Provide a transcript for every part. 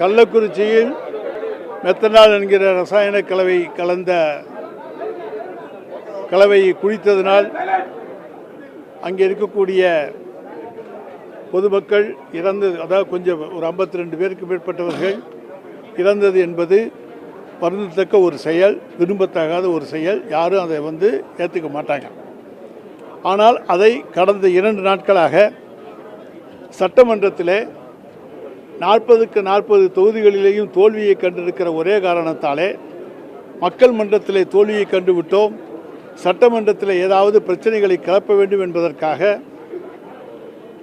கள்ளக்குறிச்சியில் மெத்தனால் என்கிற ரசாயன கலவை கலந்த கலவையை குடித்ததனால் அங்கே இருக்கக்கூடிய பொதுமக்கள் இறந்தது, அதாவது கொஞ்சம் ஒரு 52 பேருக்கு மேற்பட்டவர்கள் இறந்தது என்பது வருந்தத்தக்க ஒரு செயல், விரும்பத்தகாத ஒரு செயல். யாரும் அதை ஏற்றுக்க மாட்டாங்க. ஆனால் அதை கடந்த 2 நாட்களாக சட்டமன்றத்தில் 40க்கு 40 தொகுதிகளிலேயும் தோல்வியை கண்டிருக்கிற ஒரே காரணத்தாலே மக்கள் மன்றத்திலே தோல்வியை கண்டுவிட்டோம், சட்டமன்றத்தில் ஏதாவது பிரச்சனைகளை கிளப்ப வேண்டும் என்பதற்காக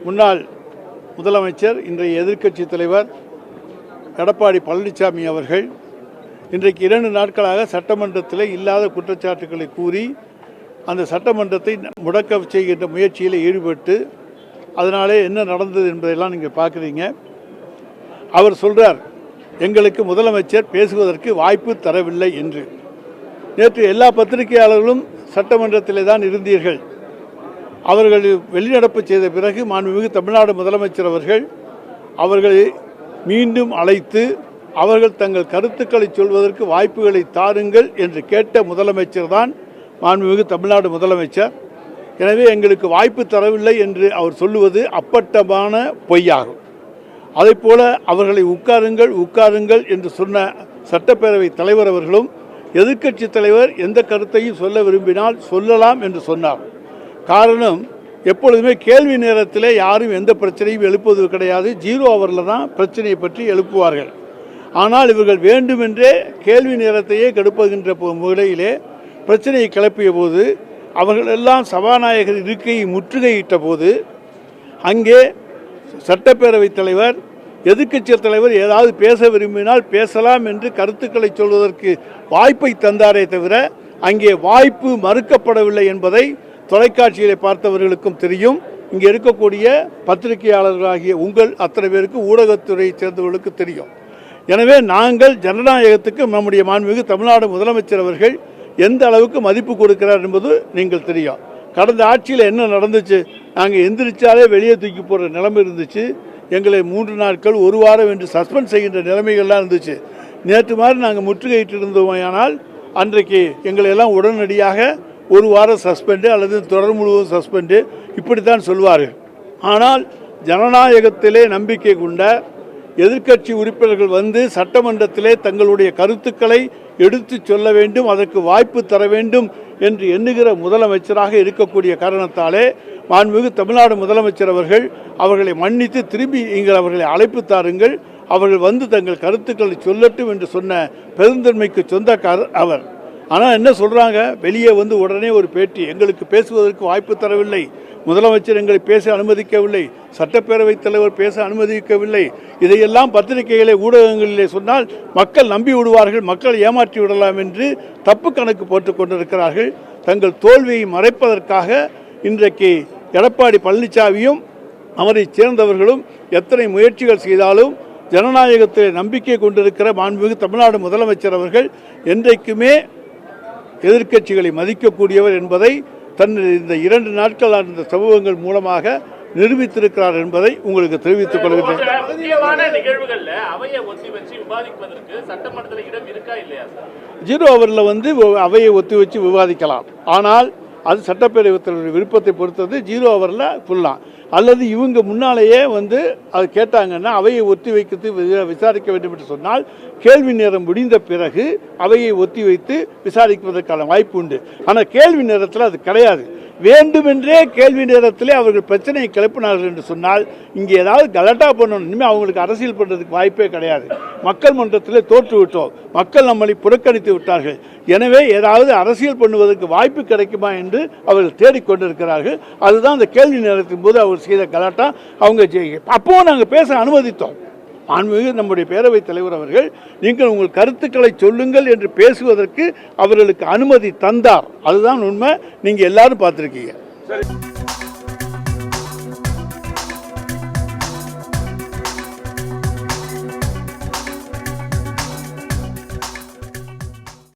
முன்னாள் முதலமைச்சர் இன்றைய எதிர்க்கட்சி தலைவர் எடப்பாடி பழனிசாமி அவர்கள் இன்றைக்கு 2 நாட்களாக சட்டமன்றத்தில் இல்லாத குற்றச்சாட்டுக்களை கூறி அந்த சட்டமன்றத்தை முடக்க செய்கின்ற முயற்சியில் ஈடுபட்டு அதனாலே என்ன நடந்தது என்பதையெல்லாம் நீங்கள் பார்க்குறீங்க. அவர் சொல்கிறார், எங்களுக்கு முதலமைச்சர் பேசுவதற்கு வாய்ப்பு தரவில்லை என்று. நேற்று எல்லா பத்திரிகையாளர்களும் சட்டமன்றத்திலே தான் இருந்தீர்கள். அவர்கள் வெளிநடப்பு செய்த பிறகு மாண்புமிகு தமிழ்நாடு முதலமைச்சர் அவர்களை மீண்டும் அழைத்து அவர்கள் தங்கள் கருத்துக்களை சொல்வதற்கு வாய்ப்புகளை தாருங்கள் என்று கேட்ட முதலமைச்சர் தான் மாண்புமிகு தமிழ்நாடு முதலமைச்சர். எனவே எங்களுக்கு வாய்ப்பு தரவில்லை என்று அவர் சொல்லுவது அப்பட்டமான பொய்யாகும். அதைப்போல அவர்களை உட்காருங்கள் என்று சொன்ன சட்டப்பேரவை தலைவர் அவர்களும் எதிர்க்கட்சி தலைவர் எந்த கருத்தையும் சொல்ல விரும்பினால் சொல்லலாம் என்று சொன்னார். காரணம், எப்பொழுதுமே கேள்வி நேரத்தில் யாரும் எந்த பிரச்சனையும் எழுப்புவது கிடையாது, 0 ஹவரில் தான் பிரச்சனையை பற்றி எழுப்புவார்கள். ஆனால் இவர்கள் வேண்டுமென்றே கேள்வி நேரத்தையே கெடுப்புகின்ற முறையிலே பிரச்சனையை கிளப்பிய போது அவர்கள் எல்லாம் சபாநாயகர் இருக்கையை முற்றுகையிட்ட போது அங்கே சட்டப்பேரவைத் தலைவர் எதிர்க்கட்சி தலைவர் ஏதாவது பேச விரும்பினால் பேசலாம் என்று கருத்துக்களை சொல்வதற்கு வாய்ப்பை தந்தாரே தவிர அங்கே வாய்ப்பு மறுக்கப்படவில்லை என்பதை தொலைக்காட்சியிலே பார்த்தவர்களுக்கும் தெரியும். இங்கே இருக்கக்கூடிய பத்திரிகையாளர்களாகிய உங்கள் அத்தனை பேருக்கு ஊடகத்துறையை சேர்ந்தவர்களுக்கு தெரியும். எனவே நாங்கள் ஜனநாயகத்துக்கு நம்முடைய மாண்புமிகு தமிழ்நாடு முதலமைச்சர் அவர்கள் எந்த அளவுக்கு மதிப்பு கொடுக்கிறார் என்பது நீங்கள் தெரியும். கடந்த ஆட்சியில் என்ன நடந்துச்சு, நாங்கள் எந்திரிச்சாலே வெளியே தூக்கி போடுற நிலைமை இருந்துச்சு. எங்களை 3 நாட்கள் 1 வாரம் என்று சஸ்பெண்ட் செய்கின்ற நிலைமைகள்லாம் இருந்துச்சு. நேற்று மாதிரி நாங்கள் முற்றுகையிட்டு இருந்தோமையானால் அன்றைக்கு எங்களை எல்லாம் உடனடியாக 1 வாரம் சஸ்பெண்டு அல்லது தொடர் முழுவதும் சஸ்பெண்டு இப்படித்தான் சொல்வார்கள். ஆனால் ஜனநாயகத்திலே நம்பிக்கை கொண்ட எதிர்க்கட்சி உறுப்பினர்கள் சட்டமன்றத்திலே தங்களுடைய கருத்துக்களை எடுத்து சொல்ல வேண்டும், அதற்கு வாய்ப்பு தர வேண்டும் என்று எண்ணுகிற முதலமைச்சராக இருக்கக்கூடிய காரணத்தாலே மாண்புமிகு தமிழ்நாடு முதலமைச்சர் அவர்களை மன்னித்து திரும்பி நீங்கள் அவர்களை அழைப்பு தாருங்கள், அவர்கள் தங்கள் கருத்துக்களை சொல்லட்டும் என்று சொன்ன பெருந்தன்மைக்கு சொந்தக்காரர் அவர். ஆனால் என்ன சொல்கிறாங்க, வெளியே உடனே ஒரு பேட்டி, எங்களுக்கு பேசுவதற்கு வாய்ப்பு தரவில்லை, முதலமைச்சர் எங்களை பேச அனுமதிக்கவில்லை, சட்டப்பேரவைத் தலைவர் பேச அனுமதிக்கவில்லை. இதையெல்லாம் பத்திரிகைகளை ஊடகங்களிலே சொன்னால் மக்கள் நம்பி விடுவார்கள், மக்கள் ஏமாற்றி விடலாம் என்று தப்பு கணக்கு போட்டு கொண்டிருக்கிறார்கள். தங்கள் தோல்வியை மறைப்பதற்காக இன்றைக்கு எடப்பாடி பழனிசாமியும் அவரை சேர்ந்தவர்களும் எத்தனை முயற்சிகள் செய்தாலும் ஜனநாயகத்தில் நம்பிக்கை கொண்டிருக்கிற மாண்புமிகு தமிழ்நாடு முதலமைச்சர் அவர்கள் என்றைக்குமே எதிர்க்கட்சிகளை மதிக்கக்கூடியவர் என்பதை இந்த 2 நாட்கள் அந்த சம்பவங்கள் மூலமாக நிரூபித்திருக்கிறார் என்பதை உங்களுக்கு தெரிவித்துக் கொள்கிறேன். 0 ஹவரில் அவையை ஒத்தி வச்சு விவாதிக்கலாம். ஆனால் அது சட்டப்பேரவைத் தலைவருடைய விருப்பத்தை பொறுத்தது. 0 ஹவரில் ஃபுல்லாக அல்லது இவங்க முன்னாலேயே அது கேட்டாங்கன்னா அவையை ஒத்தி வைத்து விசாரிக்க வேண்டும் என்று சொன்னால் கேள்வி நேரம் முடிந்த பிறகு அவையை ஒத்தி வைத்து விசாரிப்பதற்கான வாய்ப்பு உண்டு. ஆனால் கேள்வி நேரத்தில் அது கிடையாது. வேண்டுமென்றே கேள்வி நேரத்திலே அவர்கள் பிரச்சனையை கிளப்பினார்கள் என்று சொன்னால் இங்கே ஏதாவது கலட்டா பண்ணணும். இனிமேல் அவங்களுக்கு அரசியல் பண்ணுறதுக்கு வாய்ப்பே கிடையாது. மக்கள் மன்றத்திலே தோற்றுவிட்டோம், மக்கள் நம்மளை புறக்கணித்து விட்டார்கள். எனவே ஏதாவது அரசியல் பண்ணுவதற்கு வாய்ப்பு கிடைக்குமா என்று அவர்கள் தேடிக்கொண்டிருக்கிறார்கள். அதுதான் அந்த கேள்வி நேரத்தின் போது அவர் செய்த கலாட்டா. அப்போவும் நாங்கள் பேச அனுமதித்தோம். மாண்புமிகு நம்முடைய பேரவைத் தலைவர் அவர்கள் நீங்கள் உங்கள் கருத்துக்களை சொல்லுங்கள் என்று பேசுவதற்கு அவர்களுக்கு அனுமதி தந்தார். அதுதான் உண்மை. நீங்கள் எல்லாரும் பார்த்துருக்கீங்க.